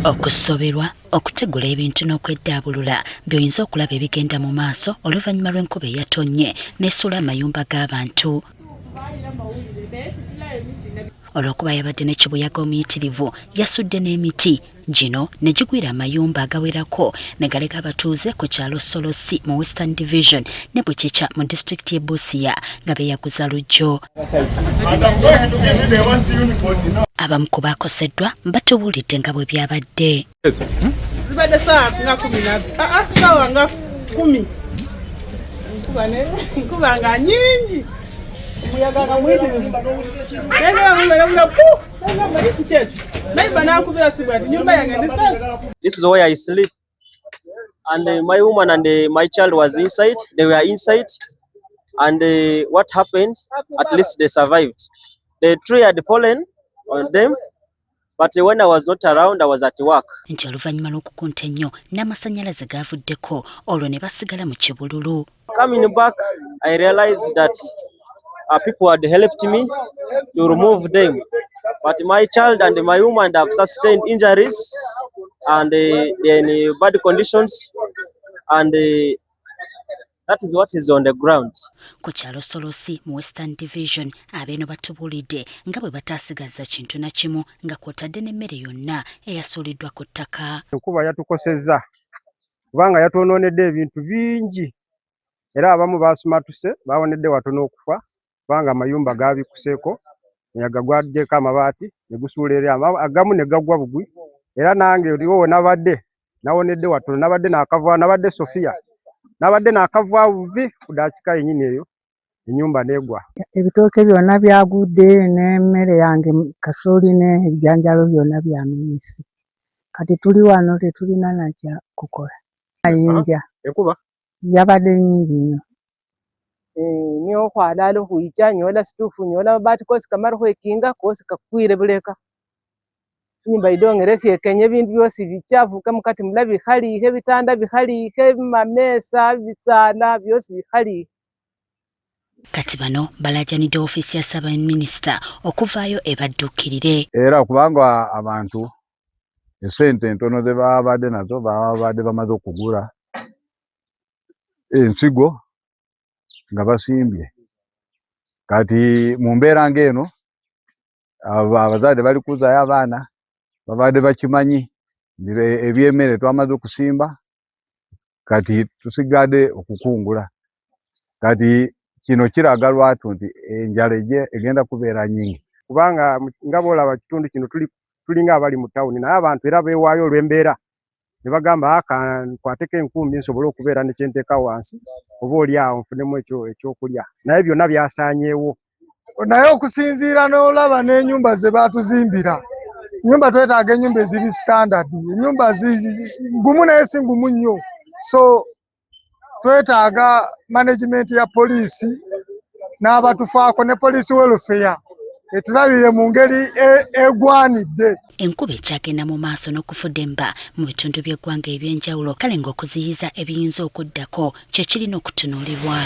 Okusoberwa okutegula ebintu n'okweddaabulula by'oyinza okulaba ebigenda mu maaso oluvannyuma lw'enkuba eyatonye n'esula amayumba g'abantu. Olw'okuba yabadde n'ekibuyaga omuyitirivu yasudde n'emiti gino ne gigwira amayumba agawerako ne galeka abatuuze ku kyalo Solosi mu Western Division ne Bukica mu disitulikiti y'e Busia nga beeyaguza lujjo. Abamu ku baakoseddwa batubuulidde nga bwe byabadde. Zibadde saa nga 10 sawa nga 10 nkuba nga nyingi umuyaga nga mwitirivu This is where I sleep, and my woman and my child was inside. They were inside, and what happened? At least they survived. The tree had fallen on them, but when I was not around, I was at work. Nti oluvannyuma lw'okukunta ennyo n'amasannyalaze gaavuddeko olwo ne basigala mu kibululu. Coming back, I realized that people had helped me to remove them, but my child and my woman have sustained injuries and they're in bad conditions, and that is what is on the ground. Ku kyalo Solosi mu Western Division abeeno batubuulidde nga bwe bataasigaza kintu na kimu nga kw'otadde n'emmere yonna eyasuuliddwa ku ttaka. Enkuba yatukosezza kubanga yatwonoonedde ebintu bingi era abamu baasumatuse baawonedde watono okufa kubanga amayumba gaabikuseeko omuyaga gwaddeko amabaati ne gusuula eri agamu ne gaggwa bugwi era nange oliwo nabadde nawonedde watono nabadde n'akavaawo nabadde Sofia nabadde n'akavaawo buvi ku daakika yennyini eyo ennyumba n'egwa. Ebitooke byonna byagudde n'emmere yange kasooli n'ebijjanjalo byonna byamenyese. Kati tuli wano tetulina nakya kukola. Ayinja enkuba yabadde nnyingi nnyo. Nyo khwalala khuyicha nyola situfu nyola mabati kosi kamala khwekinga kosi kakwire buleka nyumba idongere fyekenye ebintu byosi bichafuka mukati mula bikhaliikhe bitanda bikhaliikhe mamesa bisala byosi bikhaliikhe. Kati bano balaajanidde ofiisi ya Ssaabaminisita okuvaayo ebadduukirire. Era kubanga abantu esente entono ze babadde nazo babadde bamaze okugula ensigo nga basimbye. Kati mu mbeera ng'eno abazadde bali kuzaayo abaana babadde bakimanyi eby'emmere twamaze okusimba kati tusigadde okukungula. Kati kino kiraga lwatu nti enjala egenda kubeera nyingi kubanga nga bw'olaba kitundu kino tulinga abali mu tawuni naye abantu era beewaayo olw'embeera ne bagamba nkwateko enkumbi nsobole okubeera ne kyenteeka wansi oba oli awo nfunemu ekyokulya naye byonna byasaanyeewo. Naye okusinziira n'olaba n'ennyumba ze baatuzimbira ennyumba twetaaga ennyumba eziri standard ennyumba ngumu naye si ngumu nnyo so twetaaga management ya poliisi n'abatufaako ne poliisi welfare etulabire mu ngeri egwanidde. Enkuba ekyagenda mu maaso n'okufudemba mu bitundu by'eggwanga eby'enjawulo kale ng'okuziyiza ebiyinza okuddako kye kirina okutunuulibwa.